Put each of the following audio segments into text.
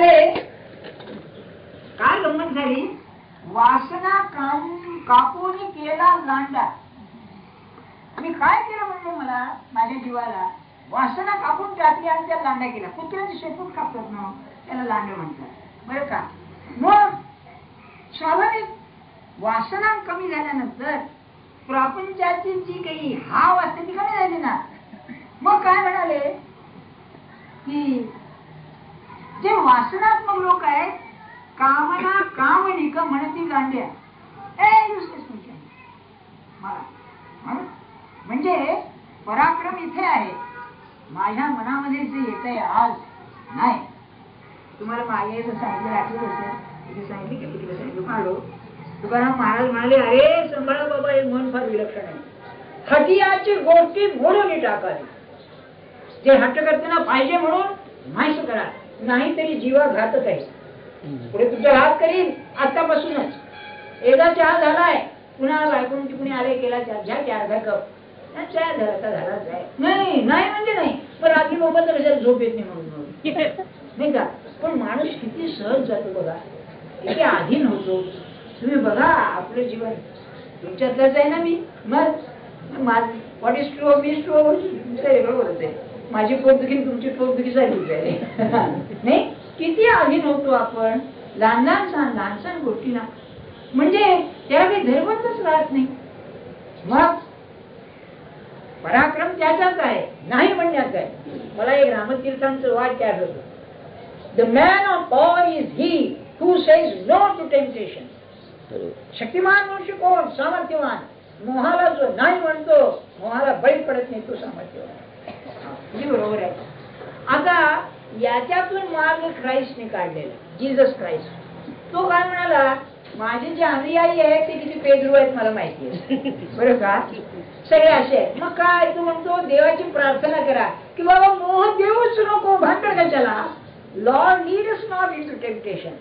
म्हणाले, काय गंमत झाली, वासना कापून केला लांडा. मी काय केलं म्हणजे मला माझ्या जीवाला वासना कापून टाकली आणि त्या लांडा केला. कुत्र्याचे शेपूट कापतात ना, त्याला लांड म्हणतात बरं का. मग स्वाभाविक वासना कमी झाल्यानंतर प्रपंचाची जी काही हाव असते ती कमी झाली ना. मग काय म्हणाले की जे वासनात्मक लोक आहेत, कामना कामनिक म्हणती लांड्या मला म्हणजे पराक्रम इथे आहे, माझ्या मनामध्ये जे येत आहे आज नाही. तुम्हाला मागे सांगितलं आठवत असेल, तिथे सांगितले की तिकडे सांगितलं मारो तुकाराम महाराज म्हणाले, अरे संभाळा बाबा, हे मन फार विलक्षण आहे. हटियाची गोष्टी मोडून टाकावी. जे हट्ट करताना पाहिजे म्हणून नाहीच करा, नाहीतरी जीवा घातक आहे. पुढे तुझा घात करीन आतापासूनच. एकदा चहा झालाय, पुन्हा बायकून तिकडे आले, केला चहा, घ्या अर्धा कप चहा झालाच आहे. नाही नाही म्हणजे नाही, पण रात्री मोबाईल तर कशाला झोप येत नाही म्हणून नाही का. पण माणूस किती सहज जातो बघा, किती अधीन होतो. तुम्ही बघा आपलं जीवन तुमच्यातलंच आहे ना. मी मग what is true of is true बरोबरच आहे. माझी पोटदुखी तुमची पोटदुखी झालीच आहे नाही. किती अधीन होतो आपण लहान लहान गोष्टींना, म्हणजे त्याला काही धैर्यवंतच राहत नाही. मग पराक्रम त्याचाच आहे, नाही म्हणण्याच आहे. मला एक रामतीर्थांचं वाक्य आठवतं, the man of power is he who says no to temptation. शक्तिमान मनुष्य कोण? सामर्थ्यवान. मोहाला जो नाही म्हणतो, मोहाला बळी पडत नाही, तो सामर्थ्यवान. बरोबर आहे. आता याच्यातून मार्ग ख्राइस्टने काढलेला, जीसस क्राइस्ट. तो काय म्हणाला, माझे जे अनुयायी आहेत ते किती पेदरू आहेत मला माहिती आहे बरं का, सगळे असे आहेत. मग काय तू म्हणतो, देवाची प्रार्थना करा की बाबा मोह देऊच नको, भांडण कशाला. Lord lead us not into temptation.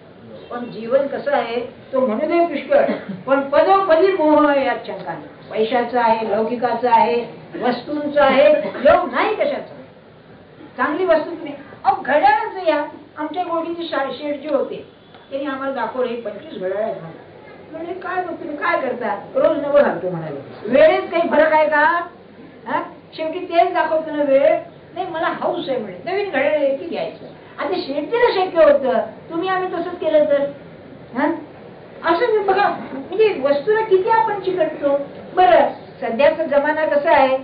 पण जीवन कसं आहे, तो म्हणू दे पुष्कळ, पण पदोपदी मोह यात शंका नाही. पैशाचा आहे, लौकिकाचा आहे, वस्तूंचा आहे, योग नाही कशाचा. चांगली वस्तू तुम्ही घड्याळाचं या. आमच्या गोडीचे शेठ जे होते त्यांनी आम्हाला दाखवले, 25 घड्याळ आहेत म्हणजे काय मग तुम्ही काय करता, रोज नवं घालतो म्हणाले. वेळेत काही फरक आहे का? शेवटी तेच दाखवतो ना वेळ. नाही मला हाऊस आहे म्हणे, नवीन घड्याळ की घ्यायचं. आता शेतीला शक्य होतं, तुम्ही आम्ही तसंच केलं तर असं बघा. म्हणजे वस्तूला किती आपण चिकटतो. बरं सध्याचा जमाना कसा आहे,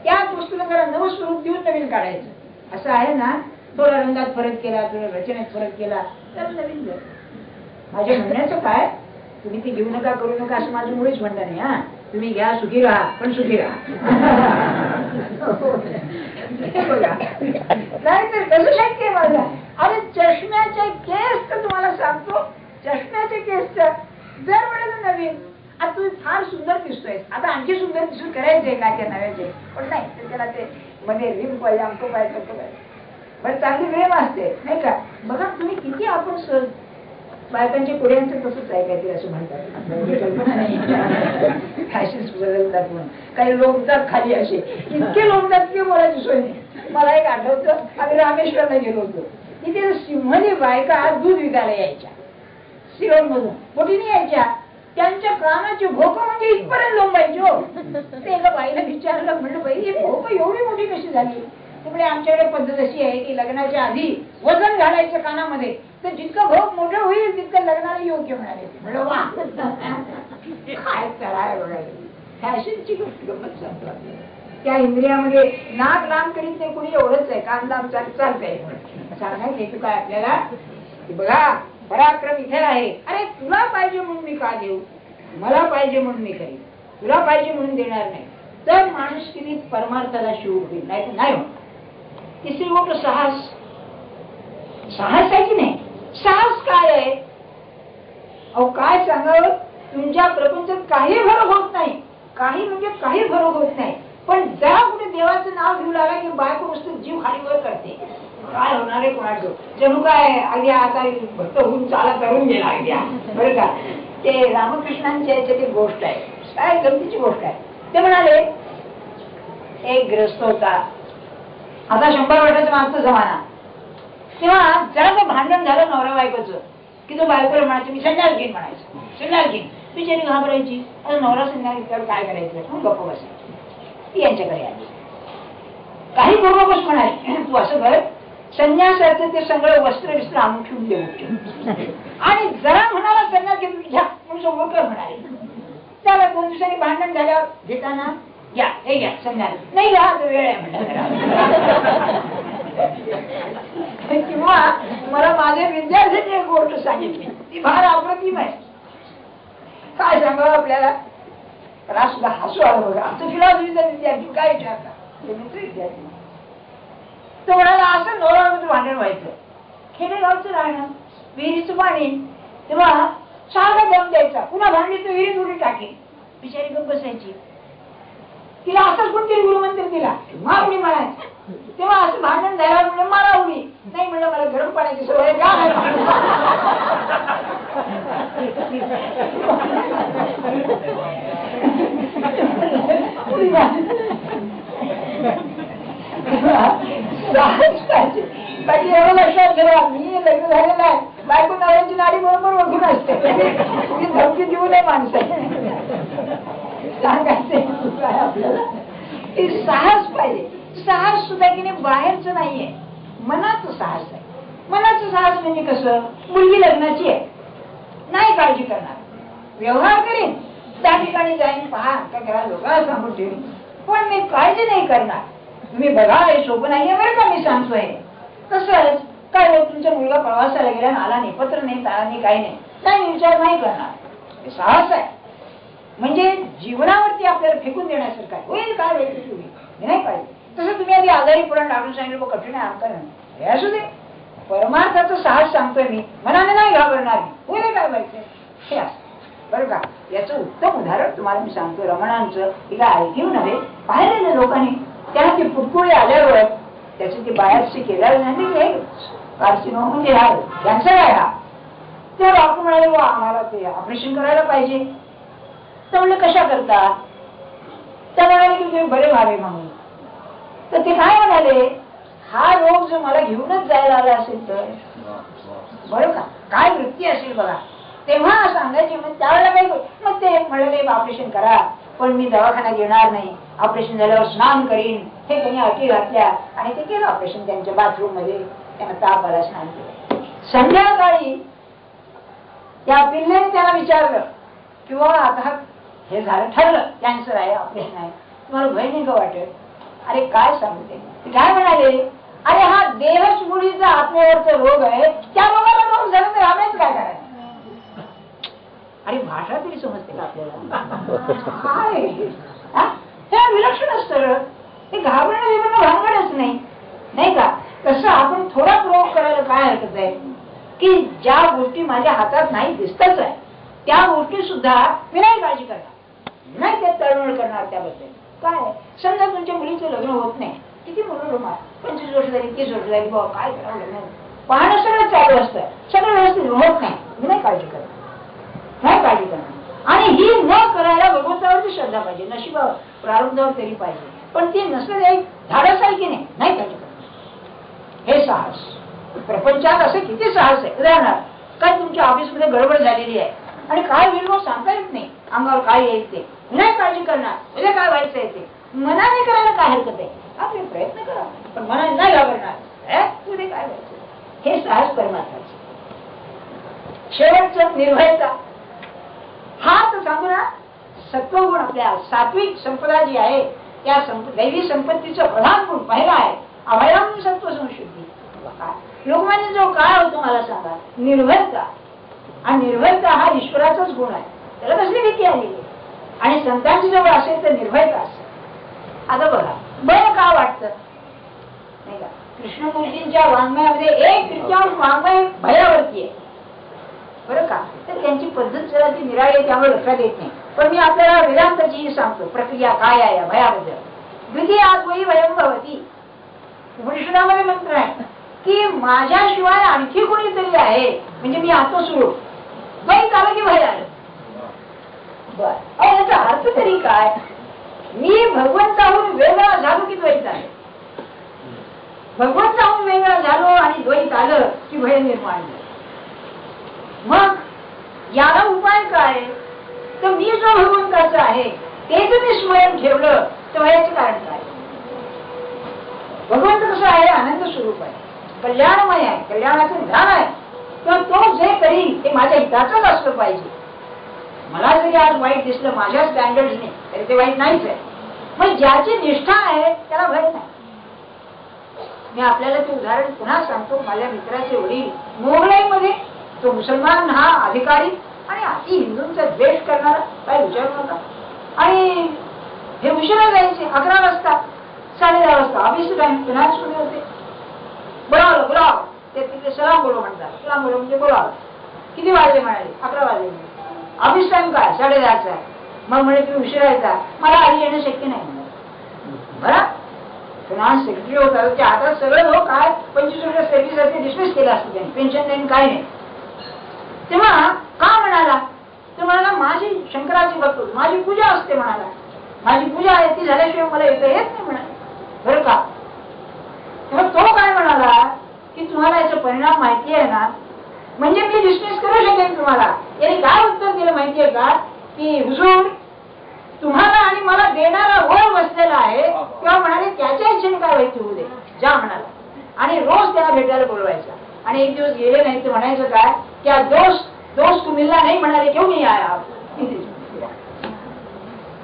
त्याच वस्तूला जरा नवं स्वरूप देऊन नवीन काढायचं असं आहे ना. थोडा रंगात फरक केला, थोडा रचनेत फरक केला तर नवीन झालं. माझ्या म्हणण्याचं काय, तुम्ही ते घेऊ नका करू नका असं माझं मुळीच म्हणणं नाही. हा तुम्ही घ्या, सुखी राहा, पण सुखी राहा बघा. नाही तर कसं शक्य आहे माझा. अरे चष्म्याचे केस तर तुम्हाला सांगतो, चष्म्याचे केस तर जर म्हणलं नवीन, आता तुम्ही फार सुंदर दिसतोय, आता आणखी सुंदर दिसून करायचंय काय त्या नव्याचे, पण नाही तर त्याला ते मध्ये रिम पाहिजे, आमचं पाहिजे, करतो पाहिजे. बरं चांगली वेळ असते नाही का. बघा तुम्ही किती आपण सहज. बायकांच्या पुढ्यांचं तसंच आहे काहीतरी असं म्हणतात, फॅशन बदलतात म्हणून. काही लोकतात खाली असे, इतके लोकतात की बोलायची सोय नाही. मला एक आठवतं, आम्ही रामेश्वरला गेलो होतो, तिथे सिंहणी बायका दूध विकायला यायच्या सिरोड मधून, बोटीने यायच्या. त्यांच्या कानाची भोक म्हणजे इथपर्यंत लोंबायची. ते एका बाईला विचारलं, म्हणलं बाई ही भोक एवढी मोठी कशी झाली. त्यामुळे आमच्याकडे पद्धत अशी आहे की लग्नाच्या आधी वजन घालायचं कानामध्ये, तर जितकं भोग मोठं होईल तितकं लग्नाला योग्य म्हणाले. म्हणलं वा काय कराय बघायला. फॅशनची गोष्ट गमत सांगतो. त्या इंद्रियामध्ये नाक लांब करीत नाही कुणी, एवढंच आहे. कान लांब चालतंय सांगायचं हेतू काय आपल्याला की बघा पराक्रम इथे आहे. अरे तुला पाहिजे म्हणून मी का देऊ, मला पाहिजे म्हणून मी करीन, तुला पाहिजे म्हणून देणार नाही. तर माणूस किती परमार्थाला शिव होईल, नाही तर नाही होत. तिसरी गोष्ट साहस. साहस आहे की नाही. साहस काय आहे, अहो काय सांगावं. तुमच्या प्रपंचात काही फरक होत नाही, काही म्हणजे काही फरक होत नाही. पण जरा कुठे देवाचं नाव घेऊ लागला की बायको वस्तू जीव खालीवर करते. काय होणार आहे कोणाचं, जणू काय अगदी आता भक्त होऊन चाला करून गेला अगद्या बरं का. ते रामकृष्णांच्या याच्यात एक गोष्ट आहे, काय गमतीची गोष्ट आहे. ते म्हणाले एक ग्रस्त होता, आता 100 वर्षाचा मागचा जमाना. तेव्हा जरा भांडण झालं नवरा नवरा बायकोचं, की तो बायकोला म्हणायचं मी संन्यास घेईन, म्हणायचं संन्यास घेईन. बिचारी घाबरायची, आता नवरा संन्यास घेतल्यावर काय करायचं म्हणून गप्प बसायची. ती यांच्याकडे आली, काही करू नकोस म्हणाले, तू असं कर, संन्यासाचं ते सगळं वस्त्र विस्त्र आणून ठेवून दे आणि जरा म्हणाला संन्यास घेऊन घ्या म्हणून समोर कर म्हणाले. त्याला 2 दिवसांनी भांडण झाल्यावर घेताना घ्या, हे घ्या संन्यास, नाही घ्या तो वेळ आहे म्हटलं. किंवा मला माझ्या विद्यार्थ्यांनी एक गोष्ट सांगितली, ती फार अप्रतिम आहे. काय सांगावं आपल्याला, मला सुद्धा हसू आलं बघा. आमचं फिलॉसॉफीचा विद्यार्थी काय विचारता, विद्यार्थी तो म्हणाला असं नवरा भांडण व्हायचं, खेडेगावचं राहणं, विहिरीचं पाणी, तेव्हा सारखं दम द्यायचा, पुन्हा भांडी तो विहिरीत उडी टाके. बिचारी गप्प बसायची. तिला असंच कोणतरी गुरुमंत्र दिला, मा उडी मारायचं. तेव्हा असं भांडण झाल्यावर म्हणजे मारा उडी, नाही म्हणलं मला गरम पाण्याची सवय का बाकी एवढं लक्षात ठेवा, मी लग्न झालेलं आहे, बायको नवऱ्याची नाडी बरोबर ओळखून असते, तुम्ही धमकी देऊ नये माणसाने सांगायचं काय आपल्याला. ते साहस पाहिजे. साहस सुद्धा की नाही बाहेरचं नाहीये, मनाचं साहस आहे. मनाचं साहस म्हणजे कसं, मुलगी लग्नाची आहे, नाही काळजी करणार, व्यवहार करेन, त्या ठिकाणी जाईन, पहा त्या घरात लोकांना सांगून ठेवीन, पण मी काळजी नाही करणार. तुम्ही बघा हे सोपं नाहीये बरं का, मी सांगतोय. तसंच काय तुमचा मुलगा प्रवासाला गेला, आला नाही, पत्र नाही, तारा नाही, काही नाही, विचार नाही करणार. हे साहस आहे. म्हणजे जीवनावरती आपल्याला फेकून देण्यासारखं आहे. होईल काय वेळ तुम्ही नाही पाहिजे. तसं तुम्ही आधी आजारी पुरण टाकून सांगितलं कठीण आहे आमचं, हे असू दे. परमार्थाचं साहस सांगतोय मी, मनाने नाही घाबरणार, होईल काय व्हायचं हे असं बरं का. याचं उत्तम उदाहरण तुम्हाला मी सांगतो रमणांचं. तिला ऐकून नव्हे, पाहिलेलं लोकांनी त्यांना ती पुटकुळी आल्यावर त्याची ती बायोप्सी केल्यावर नाही कार्सिनोम म्हणजे हा कॅन्सर आहे हा. ते डॉक्टर म्हणाले आम्हाला ते ऑपरेशन करायला पाहिजे. तर म्हणलं कशा करता, त्या म्हणाले की तुम्ही बरे व्हावे म्हणून. तर ते काय म्हणाले, हा रोग जर मला घेऊनच जायला आला असेल तर बरं का, काय वृत्ती असेल बघा. तेव्हा सांगायचे मग त्यावेळेला काही मग ते म्हणाले ऑपरेशन करा, पण मी दवाखाना घेणार नाही, ऑपरेशन झाल्यावर स्नान करीन. हे त्यांनी अटी घातल्या आणि ते केलं ऑपरेशन त्यांच्या बाथरूम मध्ये. त्यांना ताप आला, स्नान केलं. संध्याकाळी त्या पिल्लेने त्याला विचारलं किंवा आता हे झालं, ठरलं कॅन्सर आहे, ऑपरेशन आहे, तुम्हाला भय नाही का वाटत. अरे काय सांगते, काय म्हणाले, अरे हा देहस्फुटीचा आत्म्यावरचा रोग आहे, त्या रोगाला रोग झाला तर आम्हीच काय करायचं. अरे भाषा तरी समजते का आपल्याला, काय हे विलक्षण असतं. ते घाबरणं बिबरणं भानगडच नाही, नाही का. तसं आपण थोडा प्रयोग करायला काय हरकत आहे, की ज्या गोष्टी माझ्या हातात नाही दिसतच आहे त्या गोष्टी सुद्धा मी नाही काळजी करणार, नाही त्यात तळमळ करणार. त्याबद्दल काय, समजा तुमच्या मुलीचं लग्न होत नाही, किती मनोरम आहे, 25 वर्ष झाली, 30 वर्ष झाली, बाबा काय करावं लग्न, पाहणं सगळं चालू असतं, सगळं व्यवस्थित होत नाही, मी नाही काळजी करणार, नाही काळजी करणार. आणि ही न करायला भगवंतावरती श्रद्धा पाहिजे, नशिबावर प्रारंभावर तरी पाहिजे, पण ती नसलं एक धाडस आहे की नाही, नाही काळजी करणार. हे साहस प्रपंचात असं किती साहस आहे. उदाहरणार्थ काय तुमच्या ऑफिसमध्ये गडबड झालेली आहे आणि काय होईल मग सांगता येत नाही, अंगावर काय येईल ते, नाही काळजी करणार, उद्या काय व्हायचं आहे ते, मनाने करायला काय हरकत आहे, आपले प्रयत्न करा, पण मनाने नाही घाबरणार, तुझे काय व्हायचं. हे साहस परमार्थाचं. शेवटचं निर्भयता. हा तर सांगू ना, सत्वगुण आपल्या सात्विक संपदा जी आहे त्या दैवी संपत्तीचं प्रधान गुण पहिला आहे अभयम सत्व संशुद्धी. लोकमान्य जो काय होतो मला सांगा, निर्भयता. आणि निर्भयता हा ईश्वराचाच गुण आहे, त्याला कसली भीती आलेली. आणि संतांची जवळ असेल तर निर्भयता असेल. आता बघा बरं का वाटतं नाही का, कृष्णमूर्तींच्या वाङ्मयामध्ये 1/3 वाङ्मय भयावरती आहे बरं का. तर त्यांची पद्धत जरा ती निराळी आहे, त्यामुळे लक्षात येत नाही. पण मी आपल्याला वेदांताची सांगतो प्रक्रिया काय आहे या भयाबद्दल. द्वितीय आत्मही भयं भवती. उपनिषदामध्ये मंत्र आहे की माझ्याशिवाय आणखी कोणीतरी आहे, म्हणजे मी आत्मस्वरूप. द्वैत आलं की भय आलं. बर, याचा अर्थ तरी काय, मी भगवंताहून वेगळा झालो की द्वैत आलं, भगवंताहून वेगळा झालो आणि द्वैत आलं की भय निर्माण झालं. मग याला उपाय काय? तर मी जो भगवंताचा आहे तेच मी स्मरण ठेवलं तर व्हायचं कारण काय? भगवंत कसं आहे? आनंद स्वरूप आहे, कल्याणमय आहे, कल्याणाचं विधान आहे. तर तो जे करील ते माझ्या हिताचंच असलं पाहिजे. मला जरी आज वाईट दिसलं माझ्या स्टँडर्डने तरी ते वाईट नाहीच आहे. मग ज्याची निष्ठा आहे त्याला भय नाही. मी आपल्याला ते उदाहरण पुन्हा सांगतो. माझ्या मित्राचे वडील मोगलाईमध्ये, तो मुसलमान हा अधिकारी आणि अति हिंदूंचा द्वेष करणारा, काय विचारू नका. आणि हे उशिरा जायचे, 11 वाजता 10:30 वाजता ऑफिस टाइम पुन्हा सुरू होते. बोलावलं बोलाव, ते तिथे सलाम बोलो म्हणतात. सलाम बोलो म्हणजे बोलावं. किती वाजले म्हणाले? 11 वाजले. ऑफिस टाइम काय? 10:30 आहे. मग म्हणे तुम्ही उशिरा येता, मला आधी येणं शक्य नाही म्हणे. बरं, फिनान्स सेक्रेटरी होता, त्याच्या हातात सगळं हो काय 25 वर्ष सर्व्हिस असते, डिस्मिस केलं असतं त्यांनी, पेन्शन नाही काय नाही. तेव्हा का म्हणाला? तो म्हणाला माझी शंकराची भक्त, माझी पूजा असते म्हणाला, माझी पूजा आहे ती झाल्याशिवाय मला येता येत नाही म्हणाले. बरं का? तेव्हा तो काय म्हणाला की तुम्हाला याचा परिणाम माहिती आहे ना, म्हणजे मी डिस्मिस करू शकेन तुम्हाला. याने काय उत्तर दिलं माहितीये का? की हुजूर तुम्हाला आणि मला देणारा वर बसलेला आहे, तेव्हा म्हणाले त्याच्या इच्छेने काय व्हायचं होऊ दे, जा म्हणाला. आणि रोज त्याला भेटायला बोलवायचा. आणि एक दिवस गेले नाही तर म्हणायचं काय? क्या दोस्त मिळला नाही म्हणाले, क्यों नाही आया?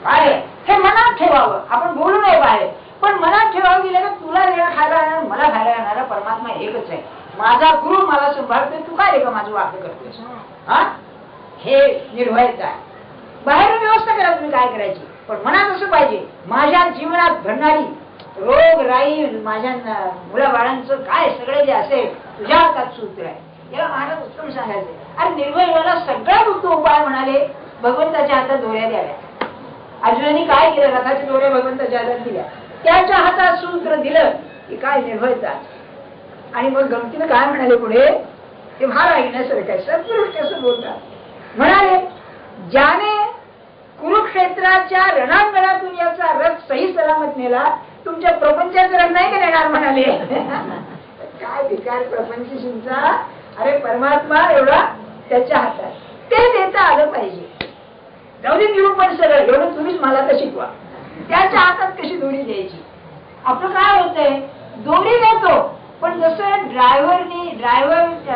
काय हे मनात ठेवावं. आपण बोलू नये बाहेर, पण मनात ठेवावं गेलं का तुला देणं खायला येणार, मला खायला येणारा परमात्मा एकच आहे. माझा गुरु मला संभाळतोय, तू काय रे का माझं वाक्य करतोस? हा, हे निर्भयता आहे. बाहेरून व्यवस्था करा तुम्ही काय करायची, पण मनात असं पाहिजे माझ्या जीवनात घडणारी रोग राई, माझ्या मुलाबाळांचं काय सगळं जे असेल तुझ्या हातात सूत्र आहे. याला महाराज उत्तम सांगायचे. अरे निर्भयला सगळ्यात उत्तम उपाय म्हणाले भगवंताच्या हातात दोऱ्या द्याव्या. अर्जुनाने काय केलं? रथाच्या दोऱ्या भगवंताच्या हातात दिल्या, त्याच्या हातात सूत्र दिलं की काय निर्भयता. आणि मग गमतीनं काय म्हणाले पुढे? ते फार ऐकण्यासारखं आहे. सत्पुरुष कसं बोलतात. म्हणाले ज्याने कुरुक्षेत्राच्या रणांगणातून याचा रथ सही सलामत नेला, तुमच्या प्रपंचाचा रथ नाही का नेणार म्हणाले. काय विकार प्रपंचशींचा. अरे परमात्मा एवढा त्याच्या हातात, ते देता आलं पाहिजे. जाऊ दे घेऊन पण सरळ एवढं तुम्हीच मला तर शिकवा. त्याच्या हातात कशी दोरी द्यायची. आपलं काय होतंय, दोरी देतो पण जसं ड्रायव्हर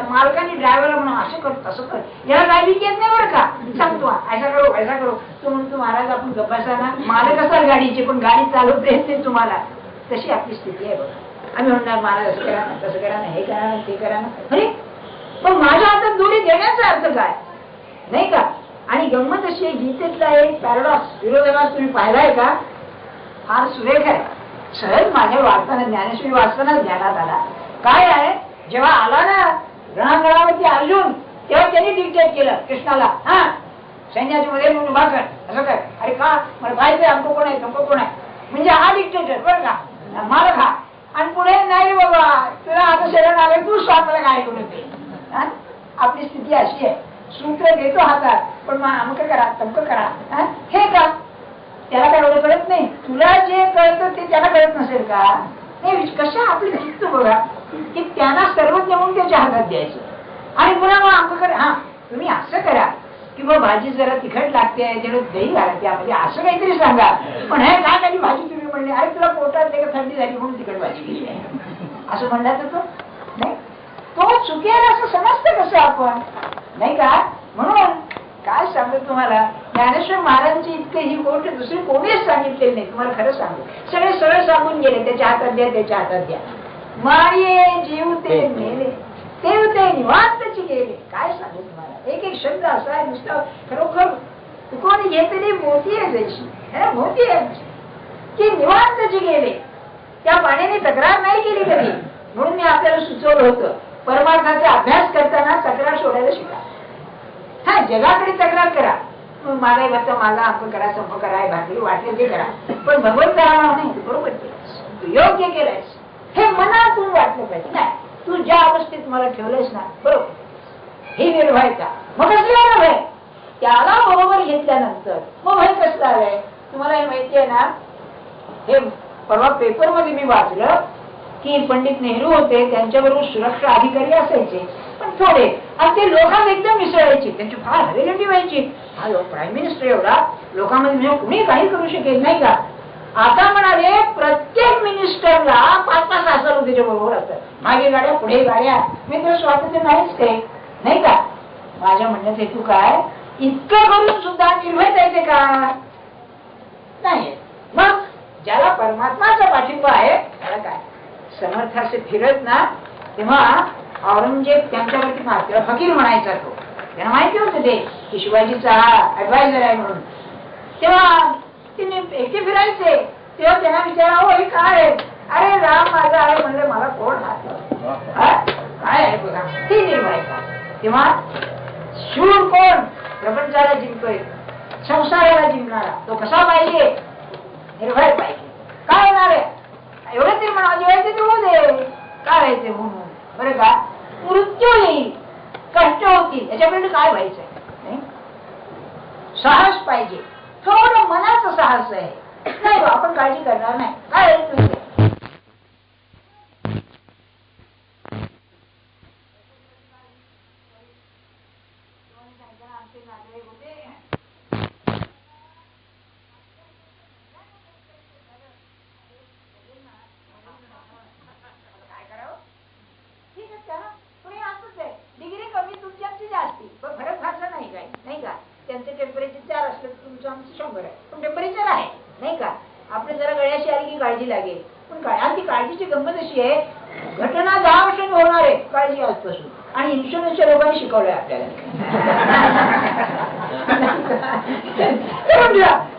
मालकाने ड्रायव्हरला म्हणून असं कर तसं कर, याला ड्रायव्हिंग येत नाही बरं का, सांगतो ऐसा करो. तो म्हणतो महाराज आपण गप्पासा ना, मालक असाल गाडीचे पण गाडी चालवता येत नाही तुम्हाला. तशी आपली स्थिती आहे बघा. आम्ही म्हणणार महाराज असं करा ना, तसं करा ना, हे करा ना, ते करा ना. अरे पण माझ्या हातात दोरी देण्याचा अर्थ काय नाही का. आणि गंमत अशी गीतेतला एक पॅराडॉक्स विरोधाभास तुम्ही पाहिलाय का? फार सुरेख आहे. सहज माझ्या वाचताना ज्ञानेश्वरी वाचताना ध्यानात आला. काय आहे, जेव्हा आला ना रणांगणावरती अर्जुन, तेव्हा त्यांनी डिक्टेट केलं कृष्णाला, हा सैन्याच्या मध्ये म्हणून उभा कर, असं कर. अरे का? मला पाहिजे आमको कोण आहे, तुमको कोण आहे. म्हणजे हा डिक्टेटर बरं का, मालक हा. आणि पुढे नाही बाबा तुला आता शरण आलं, तू स्वामीला काय करून ते. आपली स्थिती अशी आहे, सूत्र घेतो हातात पण मग अमकं करा तमकं करा. हे का त्याला काय एवढं कळत नाही? तुला जे कळतं ते त्याला कळत नसेल का? नाही, कशा आपली चित्त बघा की त्यांना सर्वज्ञ म्हणून त्याच्या हातात द्यायचं. आणि पुन्हा मग अमकं करा, हा तुम्ही असं करा किंवा भाजी जरा तिखट लागते तेवढं दही घाला त्यामध्ये, असं काहीतरी सांगा. पण हे काय काही भाजी तुम्ही म्हणले, अरे तुला पोटात ते थंडी झाली म्हणून तिखट भाजी केली आहे असं म्हणला तर तो नाही, तो चुकेल असं समजतं कसं आपण नाही का. म्हणून काय सांगू तुम्हाला, ज्ञानेश्वर महाराजांची इतके ही गोष्ट दुसरी कोणीच सांगितलेली नाही. तुम्हाला खरं सांगू, सगळे सरळ सांगून गेले, त्याच्या हातात द्या, त्याच्या हातात द्या. माये जीव ते नेले, तेव ते निवांतची गेले. काय सांगू तुम्हाला, एक एक शब्द असा आहे नुसता खरोखर कोणी घेतली मोती आहे जैशी, मोती आहे की निवांतची गेले. त्या पाण्याने तक्रार नाही केली कधी. म्हणून मी आपल्याला सुचवलं होतं, परमार्थाचा अभ्यास करताना तक्रार सोडायला शिका. हा जगाकडे तक्रार करा, माझा भक्त माझा आपण करा, संप करा, भाकरी वाटेल ते करा, पण भगवंताला नाही. बरोबर केलंस, तू योग्य केलंस, हे मनातून वाटलं पाहिजे. नाही, तू ज्या अवस्थेत मला ठेवलंयस ना बरोबर, हे निर्भयता. मग कसलं भय, त्याला बरोबर घेतल्यानंतर मग भय कसलं आलंय तुम्हाला हे माहिती आहे ना. हे परवा पेपर मध्ये मी वाचलं की पंडित नेहरू होते, त्यांच्याबरोबर सुरक्षा अधिकारी असायचे पण थोडे, आणि ते लोकांत एकदम मिसळायचे, त्यांची फार हवेगंडी व्हायची. हा प्राईम मिनिस्टर एवढा लोकांमध्ये म्हणजे कुणी काही करू शकेल नाही का. आता म्हणाले प्रत्येक मिनिस्टरला 5-5 तासाला त्याच्या बरोबर असतात, मागे गाड्या पुढे गाड्या. मित्र स्वातंत्र्य नाहीच ते नाही का. माझ्या म्हणण्याचा हेतू काय, इतकं करून सुद्धा निर्भय जायचे का नाही. मग ज्याला परमात्माचा पाठिंबा आहे त्याला काय समर्थाचे फिरत ना, तेव्हा औरंगजेब त्यांच्यावरती मात्र फकीर म्हणायचा. तो त्यांना माहिती होतं ते की शिवाजीचा हा ऍडवायझर आहे म्हणून. तेव्हा तिने एकटे फिरायचे. तेव्हा त्यांना विचारा, हो हे काय आहे. अरे राम माझा आहे म्हणलं, मला कोण हात काय आहे बघा, ते निर्भयता. तेव्हा शूर कोण, प्रपंचाला जिंकतोय, संसाराला जिंकणारा तो कसा पाहिजे, निर्भय पाहिजे. काय होणार आहे एवढं तरी म्हणा, जेवायचे ते होऊ दे, काय व्हायचे म्हणून बरं का. मृत्यू येईल, कष्ट होतील, याच्यापर्यंत काय व्हायचंय. साहस पाहिजे, थोडं मनाचं साहस आहे. नाही आपण काळजी करणार नाही, काय डिग्री कमी तुमची जास्ती, पण फरक फारसा नाही काय नाही का. त्यांचे टेम्परेचर 4 असलं तुमचं आमचं 100 आहे, पण टेम्परेचर आहे नाही का. आपल्या जरा गळ्याशी आली की काळजी लागेल, पण काय आणि ती काळजीची गंमत अशी आहे, घटना 10 वर्षांनी होणार आहे काळजी आजपासून. आणि इन्शुरन्सच्या लोकांनी शिकवलंय आपल्याला.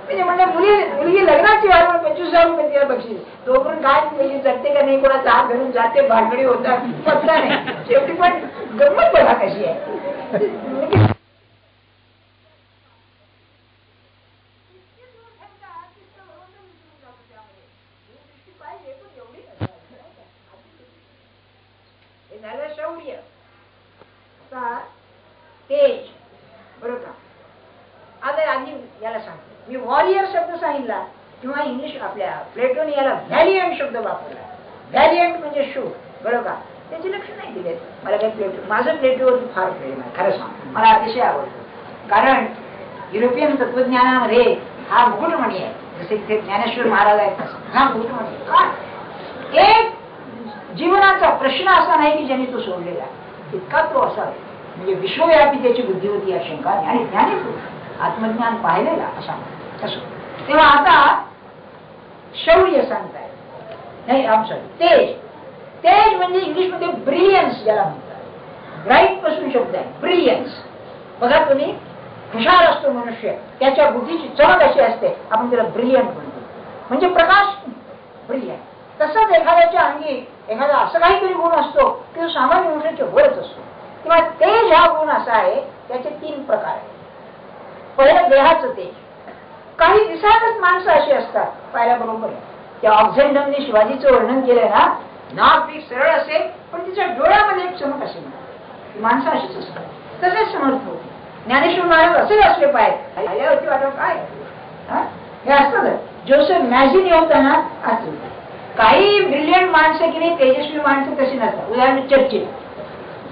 म्हणजे म्हणजे मुलगी लग्नाची वाढ 25,000 रुपये तिला बक्षीस, तोपर्यंत काय मुलगी जगते का नाही, कोणाचा हात धरून जाते, भानगडी होतात, पत्ता नाही. शेवटी पण गंमत बघा कशी आहे. झालं शौर्य, तेज, बरोबर का. आता आधी याला सांगतो मी, वॉरियर शब्द सांगितला किंवा इंग्लिश आपल्या प्लेटोने याला व्हॅलियंट शब्द वापरला. व्हॅलियंट म्हणजे शूर, बरोबर का. त्याची लक्ष नाही दिले मला काही. प्लेटो, माझं प्लेटोवरती फार प्रेम आहे खरं सांग, मला अतिशय आवडतं. कारण युरोपियन तत्वज्ञानामध्ये हा मुकुटमणी आहे, जसे तिथे ज्ञानेश्वर महाराज आहेत तसं हा मुकुटमणी. का एक जीवनाचा प्रश्न असा नाही की ज्याने तो सोडलेला, इतका तो असा म्हणजे विश्वव्यापी त्याची बुद्धी होती या शंकाने. आणि ज्ञानीपुरुष आत्मज्ञान पाहिलेला असा तसं. तेव्हा आता शौर्य सांगताय नाही, सॉरी तेज. तेज म्हणजे इंग्लिशमध्ये ब्रिलियन्स ज्याला म्हणतात, ब्राईट पासून शब्द आहे ब्रिलियन्स. बघा तुम्ही, हुशार असतो मनुष्य, त्याच्या बुद्धीची चमक अशी असते, आपण त्याला ब्रिलियंट म्हणतो, म्हणजे प्रकाश ब्रिलियंट. तसंच एखाद्याच्या अंगी एखादा असं काहीतरी गुण असतो की तो सामान्य मनुष्याच्या वरच असतो. किंवा तेज हा गुण असा आहे, त्याचे 3 प्रकार आहेत. पहिलं देहाचं तेज. काही दिसायलाच माणसं अशी असतात पाहिल्याबरोबर. त्या ऑक्झेंडमने शिवाजीचं वर्णन केलंय ना, नाक पीक सरळ असेल पण तिच्या डोळ्यामध्ये एक चमक असेल, माणसं अशीच असतात. तसेच समर्थ होते ज्ञानेश्वर महाराज, असे असले पाहिजे. आल्यावरती वाटत काय हे असतं. जोसेफ मॅझिनी होता ना, असं काही ब्रिलियंट माणसं की नाही, तेजस्वी माणसं तशी नसतात. उदाहरण चर्चिल,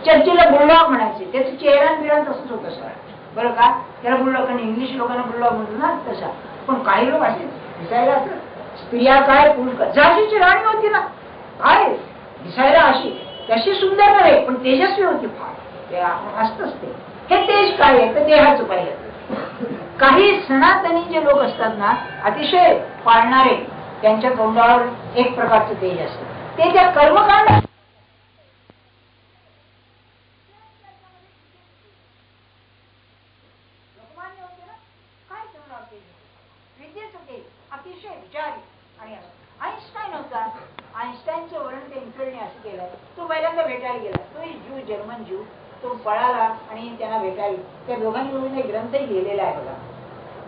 चर्चिलला बुलडॉग म्हणायचे, त्याचं चेहरा बिरण तसंच होतं सर, बरं का. त्याला बुलडॉग, इंग्लिश लोकांना बुलडॉग म्हणतो ना तसा. पण काही लोक असे दिसायला असं, स्त्रिया काय पुरुष काय, झाशीची राणी होती ना, काय दिसायला अशी तशी सुंदर नव्हे पण तेजस्वी होती फार, ते असतच ते. हे तेज काय आहे तर देहाचं पाहिलं. काही सनातनी जे लोक असतात ना, अतिशय पाळणारे, त्यांच्या तोंडावर एक प्रकारचं तेज असतं, ते त्या कर्मकांड लोकमान्य होते ना, काय तोंडावर तेज, विद्येचं तेज, अतिशय विचारी. आणि आईन्स्टाईन होता, आईन्स्टाईनचं वर्णन ते इन्फ्रेडने असं केलं. तो पहिल्यांदा भेटायला गेला, तो ज्यू, जर्मन ज्यू, तो पळाला आणि त्यांना भेटायला. त्या दोघांनी मिळून एक ग्रंथही लिहिलेला आहे बघा.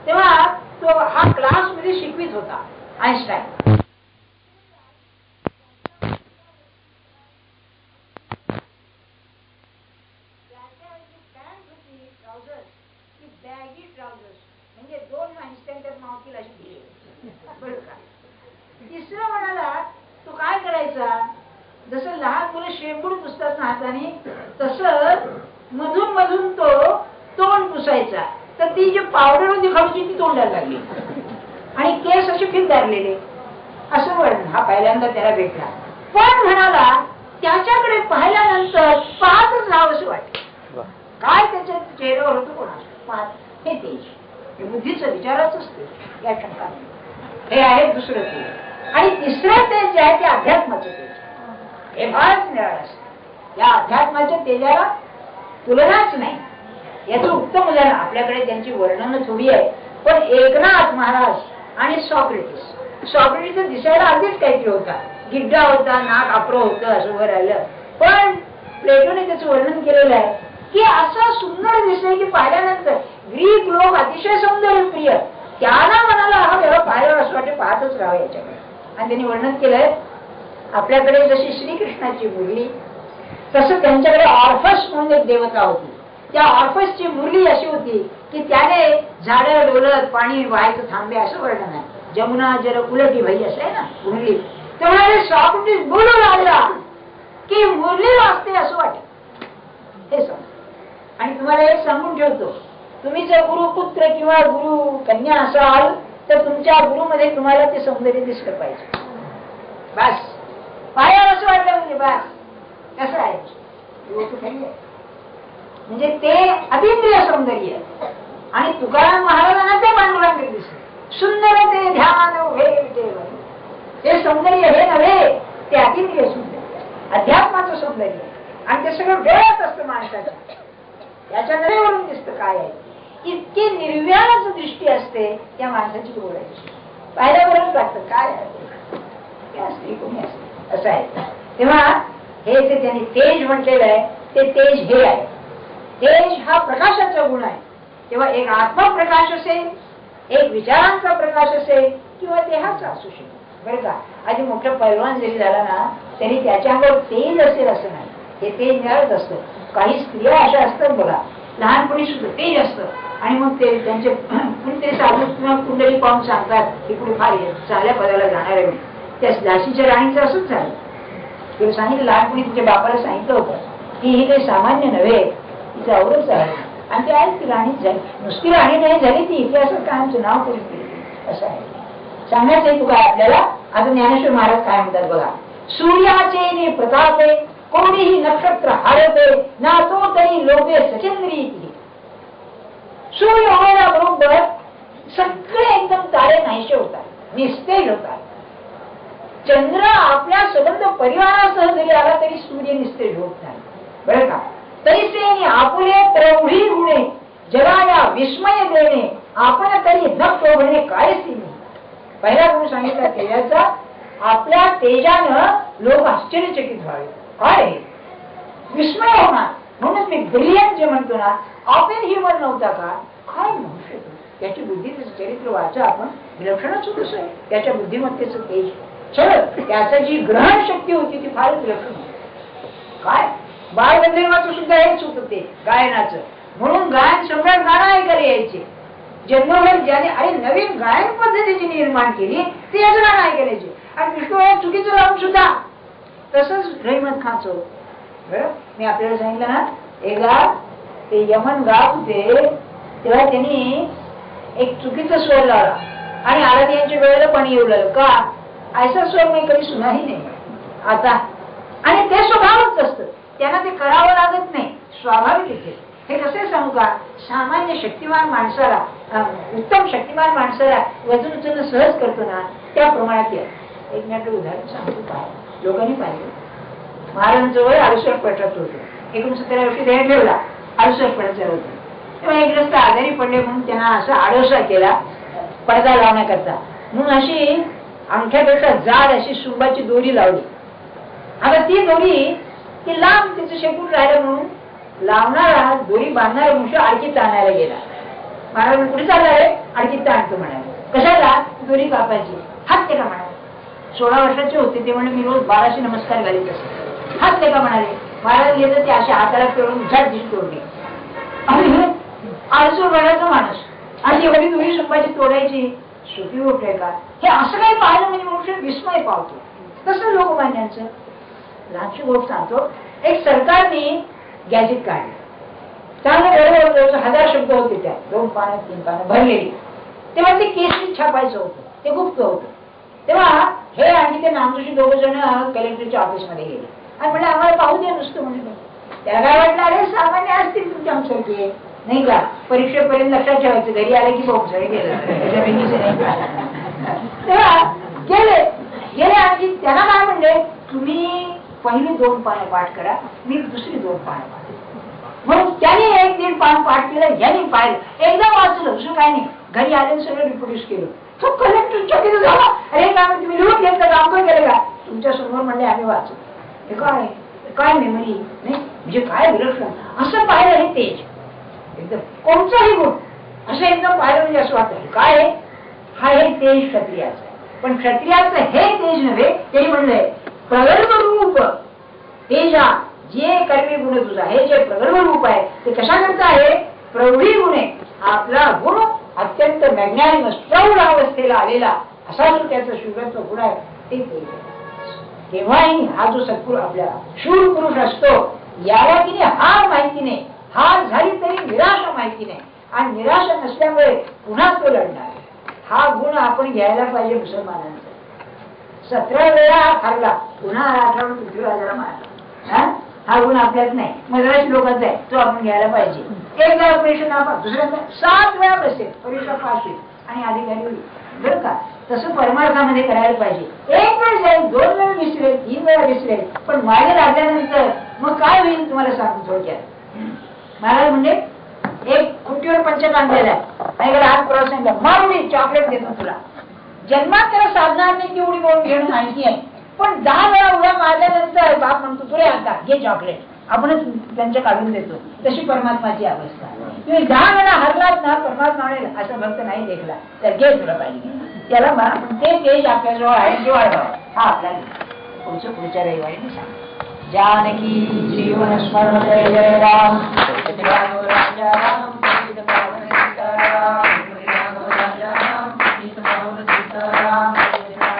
तेव्हा तो हा क्लासमध्ये शिकवित होता आईन्स्टाईन. बॅगी ट्राउझर्स म्हणजे 2 आईन्स्टाईन त्यात मावतील अशी दिली, बरं का. तिसरं म्हणाला, तो काय करायचा, जसं लहान मुलं शेंबूड पुसतात ना हाताने, तसं मधुर पुसायचा तर ती जी पावडर होती खाऊची ती तोंडाला लागली आणि केस असे फिरदारलेले. असं वर्णन हा पहिल्यांदा त्याला भेटला. पण म्हणाला त्याच्याकडे पाहिल्यानंतर पाहतच राहावंसं वाटतं. काय त्याच्या चेहऱ्यावर होतं कोणा हे तेज, हे बुद्धीचं विचारच असते या शंका. हे आहे दुसरं तेज. आणि तिसरं तेज जे आहे ते अध्यात्माचं तेज. हे फारच निराळं असतं. या अध्यात्माच्या तेजाला तुलनाच नाही. याचं उत्तम उदाहरण आपल्याकडे त्यांची वर्णन थोडी आहे. पण एकनाथ महाराज आणि सॉक्रेटिस दिसायला अगदीच काहीतरी होता. गिड्डा होता, नाक आपरो होतं, असं वर आलं. पण प्लेटोने त्याचं वर्णन केलेलं आहे की असं सुंदर दिसतंय की पाहिल्यानंतर ग्रीक लोक अतिशय सौंदर्य प्रिय, त्यांना मनाला हा व्यवहार पाहायला असं वाटते पाहतच राहावं याच्याकडे. आणि त्यांनी वर्णन केलंय आपल्याकडे जशी श्रीकृष्णाची मुरली तसं त्यांच्याकडे ऑर्फस म्हणून एक देवता होती. त्या ऑर्फसची मुरली अशी होती की त्याने झाडं डोलत पाणी व्हायचं थांबे असं वर्णन आहे. जमुना जर उलटी भाई असं आहे ना मुरली. तेव्हा सॉक्रेटिस बोलू लागला की मुरली वाजते असं वाटत. हे समज. आणि तुम्हाला एक सांगून ठेवतो, तुम्ही जर गुरुपुत्र किंवा गुरु कन्या असाल तर तुमच्या गुरुमध्ये तुम्हाला ते सौंदर्य दिसलं पाहिजे. बस पायावर असं वाटलं म्हणजे बस कसं आहे म्हणजे ते अतिंद्रिय सौंदर्य. आणि तुकाराम महाराजांना ते पांडुरंग दिसलं. सुंदर ते ध्यान हे सौंदर्य हे नव्हे, ते अतिंद्रिय सौंदर्य, अध्यात्माचं सौंदर्य. आणि ते सगळं वेळच असतं माणसाचं. याच्या नजरेवरून दिसतं काय आहे. इतकी निर्व्याज दृष्टी असते त्या माणसाची डोळ्याची. पाहिल्यावरच लागतं काय असते कोणी असते असं आहे. तेव्हा हे जे त्यांनी तेज म्हटलेलं आहे ते तेज हे आहे. तेज हा प्रकाशाचा गुण आहे. तेव्हा एक आत्मप्रकाश असेल, एक विचारांचा प्रकाश असेल किंवा देहाचा असू शकतो. बरं का, आधी मोठा पैलवान जरी झाला ना तरी त्याच्या अंगावर तेज असेल असं नाही. हे तेज मिळत असतं. काही स्त्रिया अशा असतात बघा, लहानपणी सुद्धा तेज असतं आणि मग ते त्यांचे कुणीतरी साधू किंवा कुंडली पाहून सांगतात इकडे फार चांगल्या पदाला जाणार आहे. त्या झाशीच्या राणीचं असंच झालं. तिला सांगितलं, लहानपणी तिच्या बापाला सांगितलं होतं की ही काही सामान्य नव्हे, तिचं आवडच आहे. आणि ती आहे ती राणीच झाली. नुसती राणी नाही झाली, ती इतिहासात कायमचं नाव करून केली असं आहे. सांगायचंय तू काय आपल्याला. आता ज्ञानेश्वर महाराज काय म्हणतात बघा. सूर्याचे प्रतापे कोणीही नक्षत्र हारते ना तो तरी लोभे सचंद्री. सूर्य होण्याला बरोबर सगळे एकदम तारे नाहीसे होतात, निस्तेज होतात. चंद्र आपल्या संबंध परिवारासह जरी आला तरी सूर्य निस्तेज होत नाही. बरं का, तैसे आपुले प्रौढी गुणे जगाया विस्मय देणे आपण तरी न शोभणे काय सिने. पहिला गुण सांगितला तेजाचा. आपल्या तेजानं लोक आश्चर्यचकित व्हावे. काय विस्मय होणार. म्हणून मी ब्रिलियंट जे म्हणतो ना, आपण ह्युमन नव्हता का काय म्हणू शकतो. त्याची बुद्धीचं चरित्र वाचा आपण, विलक्षणच होतच आहे त्याच्या बुद्धिमत्तेचं तेज. त्याचा जी ग्रहण शक्ती होती ती फारच विलक्षण होती. काय बाळगंधर्वाचं सुद्धा हेच होतं ते गायनाचं. म्हणून गायन सम्राट गाणं ऐकायला यायचे. जन्मभर ज्याने अरे नवीन गायन पद्धतीची निर्माण केली ते याचं गाणं ऐकायला यायचे. आणि विष्णू हे चुकीचं लावून सुद्धा तसंच रहिमत खाचं. मी आपल्याला सांगितलं ना, एकदा ते यमन गात होते तेव्हा त्यांनी एक चुकीचा स्वर लावला आणि आरती यांच्या वेळेला पाणी येऊ लागलं. का ऐसा स्वर मी कधी सुनाही नाही आता. आणि ते स्वभावच असतं, त्यांना ते करावं लागत नाही, स्वाभाविक येते. हे कसे सांगू का, सामान्य शक्तिमान माणसाला, उत्तम शक्तिमान माणसाला वजन उचलणं सहज करतो ना त्या प्रमाणात येत. एक मिनिट उदाहरण सांगतो. काय लोकांनी पाहिलं, महाराजांचं वय 68 पटात होतं. 69 वर्षी देह ठेवला, 68 पटाचं होतं. तेव्हा एक ग्रस्त आजारी पडले म्हणून त्यांना असा आडोसा केला पडदा लावण्याकरता. म्हणून अशी अंगठ्यापेक्षा जाड अशी सुंबाची दोरी लावली. आता ती दोरी ती लांब तिचं शेपूट राहिलं म्हणून लावणारा दोरी बांधणारा मनुष्य आडकीत आणायला गेला. महाराज कुठे चालला रे, आडकीत आणतो म्हणाले. कशाला, दोरी कापायची. हात ते का म्हणाले. 16 वर्षाचे होते ते म्हणजे मी रोज 1200 नमस्कार घालीत असे. हात ते का म्हणाले. महाराज गेलं ते अशा हाताला फिरून झाड दिशी तोडली. आळसूळ गळ्याचा माणूस आणि एवढी दोरी सुंबाची तोडायची सोपी गोष्ट आहे का. हे असं काही पाहिलं म्हणजे मनुष्य विस्मय पावतो. तसं लोकमान्यांचं लहानशी गोष्ट सांगतो. एक सरकारने गॅजेट काढलं, चांगलं 1000 शब्द होते त्या 2 पानं 3 पानं भरलेली. तेव्हा ते केसरी छापायचं होतं, ते गुप्त होतं. तेव्हा हे आणि ते नामजोशी 2 जण कलेक्टरच्या ऑफिसमध्ये गेले आणि म्हणजे आम्हाला पाहू दे नुसतं म्हणजे. त्याला काय वाटलं, अरे सामान्य असतील तुमच्या आमच्यासारखे नाही का, परीक्षेपर्यंत लक्षात ठेवायचं, घरी आले की बोंबसळे गेलं त्याच्यापैकीच नाही. तेव्हा गेले गेले आणि त्यांना काय म्हणले, तुम्ही पहिली 2 पानं पाठ करा, मी दुसरी 2 पानं पाठ. म्हणून त्याने 1-1.5 पान पाठ केलं, यांनी पाहिलं, एकदम वाचलं, दुसरं काय नाही. घरी आले सगळं रिप्रोड्यूस केलं. तो कलेक्टर चकित झाला, अरे काय तुम्ही लिहून घेतलं का, आमचं केलं का? तुमच्या समोर म्हणले आम्ही वाचलं. हे काय काय मेमरी नाही, म्हणजे काय विलक्षण असं पाहिलं. हे तेज एकदम कोणताही गुण असं एकदम पाहिलं म्हणजे असं वाटतं काय आहे, हा हे तेज क्षत्रियाचं आहे. पण क्षत्रियाचं हे तेज नव्हे, ते म्हणलंय प्रगल्भ रूप तेजा, जे कर्मी गुण तुझा हे जे प्रगल्भ रूप आहे ते कशा करता आहे, प्रौढी गुणे. आपला गुण अत्यंत मॅग्नॅनिमस प्रौढ अवस्थेला आलेला असा जो त्याचा शूरत्व गुण आहे ते तेज. केव्हाही हा जो सत्पुरुष आपला शूर पुरुष असतो, याला की हार माहिती नाही, हार झाली तरी निराशा माहिती नाही, आणि निराशा नसल्यामुळे पुन्हा तो लढणार. हा गुण आपण घ्यायला पाहिजे मुसलमानांचा. 17 वेळा हरला, पुन्हा 18 पृथ्वीराजाला मारला. हा गुण आपल्यात नाही, मद्रासी लोकांचा आहे, तो आपण घ्यायला पाहिजे. एकदा ऑपरेशन आपण दुसऱ्यांदा 7 वेळा बसेल, परीक्षा पास होईल आणि अधिकारी होईल बरं का. तसं परमार्थामध्ये करायला पाहिजे. 1 वेळ जाईल, 2 वेळ विसरेल, 3 वेळा विसरेल, पण मागे लागल्यानंतर मग काय होईल तुम्हाला सांगतो थोडक्यात. महाराज म्हणजे एक खुटीवर पंचकांत दिलाय आणि हात पुरा सांगितला, मारुडी चॉकलेट देतो तुला. जन्मात त्याला साधणार नाही तेवढी बोलून घेणं माहिती आहे, पण 10 वेळा उड्या मारल्यानंतर बाप म्हणतो तुला आता घे चॉकलेट, आपणच त्यांच्या काढून देतो. तशी परमात्माची अवस्था. तुम्ही 10 वेळा हरलात ना, परमात्मा म्हणेल असं भक्त नाही देखला तर घे तुला पाहिजे. त्याला आपण ते तेज आपल्याजवळ आहे ते वाढवावं. हा आपला पुढच्या रविवारी सांग. जानकी जीवन स्मरण जय जय राम, राम राजा राम, सीताराम, सीताराम, राम राजा राम, सीताराम, सीताराम.